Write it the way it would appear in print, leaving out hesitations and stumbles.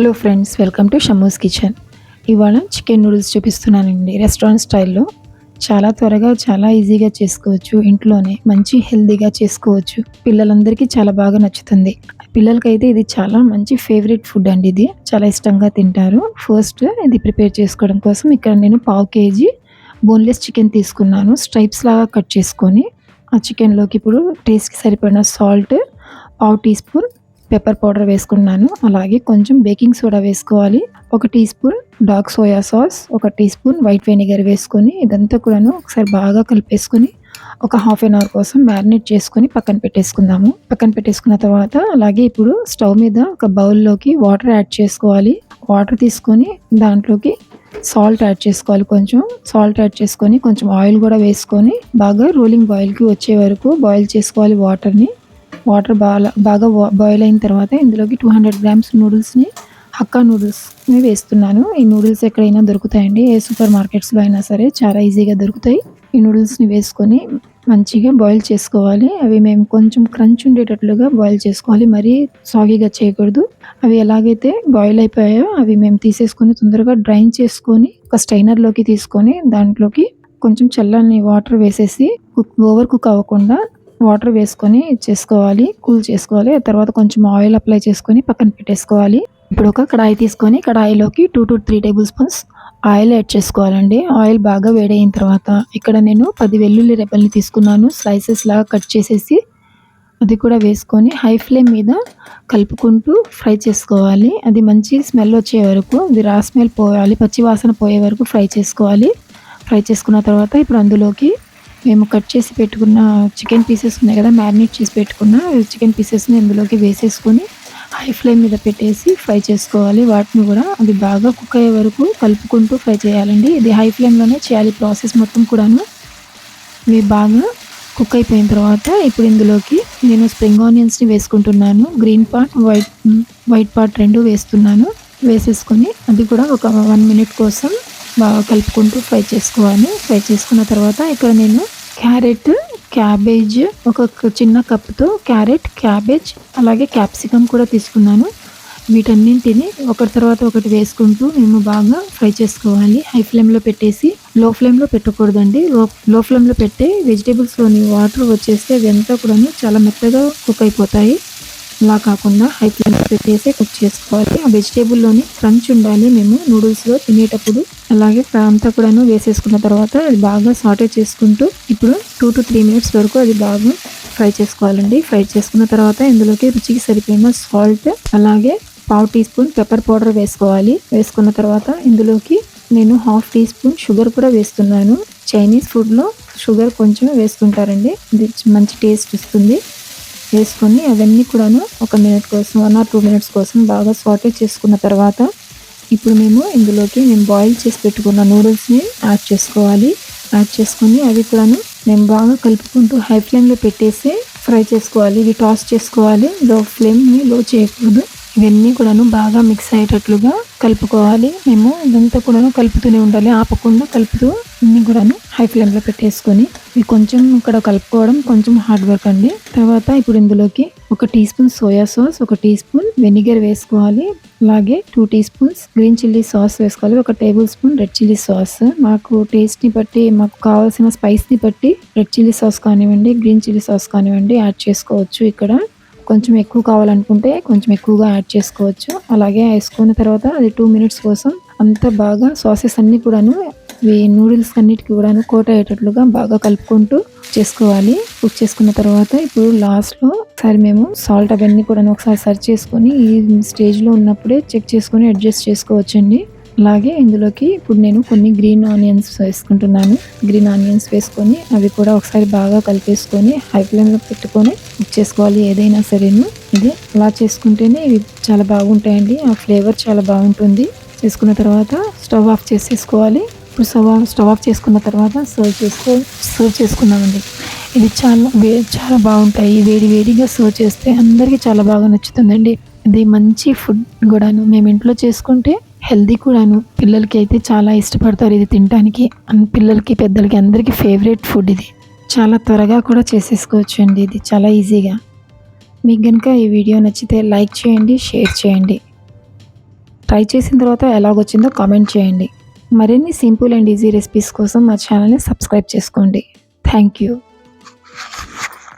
Hello friends, welcome to Shammu's kitchen. ఇవాళ chicken noodles చూపిస్తున్నానండి. Restaurant స్టైల్లో చాలా త్వరగా చాలా ఈజీగా చేసుకోవచ్చు. ఇంట్లోనే మంచి హెల్తీగా చేసుకోవచ్చు. పిల్లలందరికీ చాలా బాగా నచ్చుతుంది. పిల్లలకైతే ఇది చాలా మంచి ఫేవరెట్ ఫుడ్ అండి. ఇది చాలా ఇష్టంగా తింటారు. ఫస్ట్ ఇది ప్రిపేర్ చేసుకోవడం కోసం ఇక్కడ నేను 1/2 కేజీ బోన్లెస్ చికెన్ తీసుకున్నాను. స్ట్రైప్స్ లాగా కట్ చేసుకొని ఆ చికెన్లోకి ఇప్పుడు టేస్ట్కి సరిపడిన salt, 1/2 teaspoon pepper powder వేసుకున్నాను. అలాగే కొంచెం బేకింగ్ సోడా వేసుకోవాలి. 1 teaspoon dark soya sauce, 1 teaspoon white vinegar వేసుకొని ఇదంతా కూడాను ఒకసారి బాగా కలిపేసుకొని ఒక హాఫ్ అన్ అవర్ కోసం మ్యారినేట్ చేసుకొని పక్కన పెట్టేసుకుందాము. పక్కన పెట్టేసుకున్న తర్వాత అలాగే ఇప్పుడు స్టవ్ మీద ఒక బౌల్లోకి వాటర్ యాడ్ చేసుకోవాలి. వాటర్ తీసుకొని దాంట్లోకి సాల్ట్ యాడ్ చేసుకోవాలి. కొంచెం సాల్ట్ యాడ్ చేసుకొని కొంచెం ఆయిల్ కూడా వేసుకొని బాగా రోలింగ్ బాయిల్కి వచ్చే వరకు బాయిల్ చేసుకోవాలి వాటర్ని. వాటర్ బాగా బాయిల్ అయిన తర్వాత ఇందులోకి 200 గ్రామ్స్ నూడిల్స్ని, హక్కా నూడిల్స్ని వేస్తున్నాను. ఈ నూడిల్స్ ఎక్కడైనా దొరుకుతాయండి. ఏ సూపర్ మార్కెట్స్లో అయినా సరే చాలా ఈజీగా దొరుకుతాయి. ఈ నూడిల్స్ని వేసుకొని మంచిగా బాయిల్ చేసుకోవాలి. అవి మేము కొంచెం క్రంచ్ ఉండేటట్లుగా బాయిల్ చేసుకోవాలి. మరీ సాగీగా చేయకూడదు. అవి ఎలాగైతే బాయిల్ అయిపోయాయో అవి మేము తీసేసుకొని తొందరగా డ్రైన్ చేసుకొని ఒక స్ట్రైనర్లోకి తీసుకొని దాంట్లోకి కొంచెం చల్లని వాటర్ వేసేసి ఓవర్ కుక్ అవ్వకుండా వాటర్ వేసుకొని చేసుకోవాలి, కూల్ చేసుకోవాలి. ఆ తర్వాత కొంచెం ఆయిల్ అప్లై చేసుకొని పక్కన పెట్టేసుకోవాలి. ఇప్పుడు ఒక కడాయి తీసుకొని కడాయిలోకి 2 to 3 table spoons oil add చేసుకోవాలండి. ఆయిల్ బాగా వేడైన తర్వాత ఇక్కడ నేను 10 వెల్లుల్లి రెబ్బల్ని తీసుకున్నాను. స్లైసెస్ లాగా కట్ చేసేసి అది కూడా వేసుకొని హై ఫ్లేమ్ మీద కలుపుకుంటూ ఫ్రై చేసుకోవాలి. అది మంచి స్మెల్ వచ్చే వరకు, అది రా స్మెల్ పోవాలి, పచ్చి వాసన పోయే వరకు ఫ్రై చేసుకోవాలి. ఫ్రై చేసుకున్న తర్వాత ఇప్పుడు అందులోకి మేము కట్ చేసి పెట్టుకున్న చికెన్ పీసెస్ ఉన్నాయి కదా, మ్యారినేట్ చేసి పెట్టుకున్న చికెన్ పీసెస్ని ఇందులోకి వేసేసుకొని హై ఫ్లేమ్ మీద పెట్టేసి ఫ్రై చేసుకోవాలి. వాటిని కూడా అది బాగా కుక్ అయ్యే వరకు కలుపుకుంటూ ఫ్రై చేయాలండి. ఇది హై ఫ్లేమ్లోనే చేయాలి ప్రాసెస్ మొత్తం కూడాను. ఇవి బాగా కుక్ అయిపోయిన తర్వాత ఇప్పుడు ఇందులోకి నేను స్ప్రింగ్ ఆనియన్స్ని వేసుకుంటున్నాను. గ్రీన్ పార్ట్, వైట్ పార్ట్ 2 వేస్తున్నాను. వేసేసుకొని అది కూడా ఒక 1 మినిట్ కోసం బాగా కలుపుకుంటూ ఫ్రై చేసుకోవాలి. ఫ్రై చేసుకున్న తర్వాత ఇక్కడ నేను క్యారెట్, క్యాబేజ్, ఒక చిన్న కప్తో క్యారెట్, క్యాబేజ్ అలాగే క్యాప్సికమ్ కూడా తీసుకున్నాను. వీటన్నింటిని ఒకటి తర్వాత ఒకటి వేసుకుంటూ మేము బాగా ఫ్రై చేసుకోవాలి. హై ఫ్లేమ్లో పెట్టేసి, లో ఫ్లేమ్లో పెట్టకూడదండి. లో ఫ్లేమ్లో పెట్టే వెజిటేబుల్స్లోని వాటర్ వచ్చేస్తే అవి అంతా కూడా చాలా మెత్తగా కుక్ అయిపోతాయి. అలా కాకుండా హై ఫ్లేమ్లో పెట్టేసి కుక్ చేసుకోవాలి. ఆ వెజిటేబుల్లోని క్రంచ్ ఉండాలి మేము నూడిల్స్లో తినేటప్పుడు. అలాగే అంతా కూడాను వేసేసుకున్న తర్వాత అది బాగా సాటే చేసుకుంటూ ఇప్పుడు 2 to 3 మినిట్స్ వరకు అది బాగా ఫ్రై చేసుకోవాలండి. ఫ్రై చేసుకున్న తర్వాత ఇందులోకి రుచికి సరిపోయిన సాల్ట్ అలాగే 1/2 టీ స్పూన్ పెప్పర్ పౌడర్ వేసుకోవాలి. వేసుకున్న తర్వాత ఇందులోకి నేను 1/2 టీ స్పూన్ షుగర్ కూడా వేస్తున్నాను. చైనీస్ ఫుడ్లో షుగర్ కొంచెం వేసుకుంటారండి, ఇది మంచి టేస్ట్ ఇస్తుంది. వేసుకొని అవన్నీ కూడాను 1 మినిట్ కోసం, 1 or 2 మినిట్స్ కోసం బాగా సాటే చేసుకున్న తర్వాత ఇప్పుడు ఇందులోకి మేము బాయిల్ చేసి పెట్టుకున్న నూడిల్స్ని యాడ్ చేసుకోవాలి. యాడ్ చేసుకొని అవి కూడాను మేము బాగా కలుపుకుంటూ హై ఫ్లేమ్లో పెట్టేసి ఫ్రై చేసుకోవాలి. ఇవి టాస్ చేసుకోవాలి. ఫ్లేమ్ని లో చేయకూడదు. ఇవన్నీ కూడాను బాగా మిక్స్ అయ్యేటట్లుగా కలుపుకోవాలి. మేము ఇదంతా కూడాను కలుపుతూనే ఉండాలి, ఆపకుండా కలుపుతూ అన్నీ కూడాను హై ఫ్లేమ్లో పెట్టేసుకొని ఇవి కొంచెం ఇక్కడ కలుపుకోవడం కొంచెం హార్డ్ వర్క్ అండి. తర్వాత ఇప్పుడు ఇందులోకి 1 teaspoon soya sauce, 1 teaspoon vinegar వేసుకోవాలి. అలాగే 2 teaspoons green chilli sauce వేసుకోవాలి. 1 tablespoon red chilli sauce. మాకు టేస్ట్ని బట్టి, మాకు కావాల్సిన స్పైస్ని బట్టి రెడ్ చిల్లీ సాస్ కానివ్వండి, గ్రీన్ చిల్లీ సాస్ కానివ్వండి యాడ్ చేసుకోవచ్చు. ఇక్కడ కొంచెం ఎక్కువ కావాలనుకుంటే కొంచెం ఎక్కువగా యాడ్ చేసుకోవచ్చు. అలాగే వేసుకున్న తర్వాత అది 2 మినిట్స్ కోసం అంతా బాగా సాసెస్ అన్నీ కూడాను ఈ నూడిల్స్ అన్నిటికీ కూడాను కోట్ అయ్యేటట్లుగా బాగా కలుపుకుంటూ చేసుకోవాలి. కుక్ చేసుకున్న తర్వాత ఇప్పుడు లాస్ట్లో ఒకసారి మేము సాల్ట్ అవన్నీ కూడా ఒకసారి సర్చ్ చేసుకొని ఈ స్టేజ్లో ఉన్నప్పుడే చెక్ చేసుకొని అడ్జస్ట్ చేసుకోవచ్చండి. అలాగే ఇందులోకి ఇప్పుడు నేను కొన్ని గ్రీన్ ఆనియన్స్ వేసుకుంటున్నాను. గ్రీన్ ఆనియన్స్ వేసుకొని అవి కూడా ఒకసారి బాగా కలిపేసుకొని హై ఫ్లేమ్లో పెట్టుకొని కుక్ చేసుకోవాలి ఏదైనా సరేను. ఇది అలా చేసుకుంటేనే ఇవి చాలా బాగుంటాయండి. ఆ ఫ్లేవర్ చాలా బాగుంటుంది. చేసుకున్న తర్వాత స్టవ్ ఆఫ్ చేసేసుకోవాలి. ఇప్పుడు స్టవ్ ఆఫ్ చేసుకున్న తర్వాత సర్వ్ చేసుకున్నామండి. ఇది చాలా బాగుంటాయి. వేడిగా సర్వ్ చేస్తే అందరికీ చాలా బాగా నచ్చుతుందండి. ఇది మంచి ఫుడ్ కూడాను. మేము ఇంట్లో చేసుకుంటే హెల్దీ కూడాను. పిల్లలకి అయితే చాలా ఇష్టపడతారు ఇది తినడానికి. పిల్లలకి, పెద్దలకి అందరికీ ఫేవరెట్ ఫుడ్ ఇది. చాలా త్వరగా కూడా చేసేసుకోవచ్చు అండి ఇది చాలా ఈజీగా. మీకు కనుక ఈ వీడియో నచ్చితే లైక్ చేయండి, షేర్ చేయండి. ట్రై చేసిన తర్వాత ఎలాగొచ్చిందో కామెంట్ చేయండి. మరిన్ని సింపుల్ అండ్ ఈజీ రెసిపీస్ కోసం మా ఛానల్ని సబ్స్క్రైబ్ చేసుకోండి. Thank you.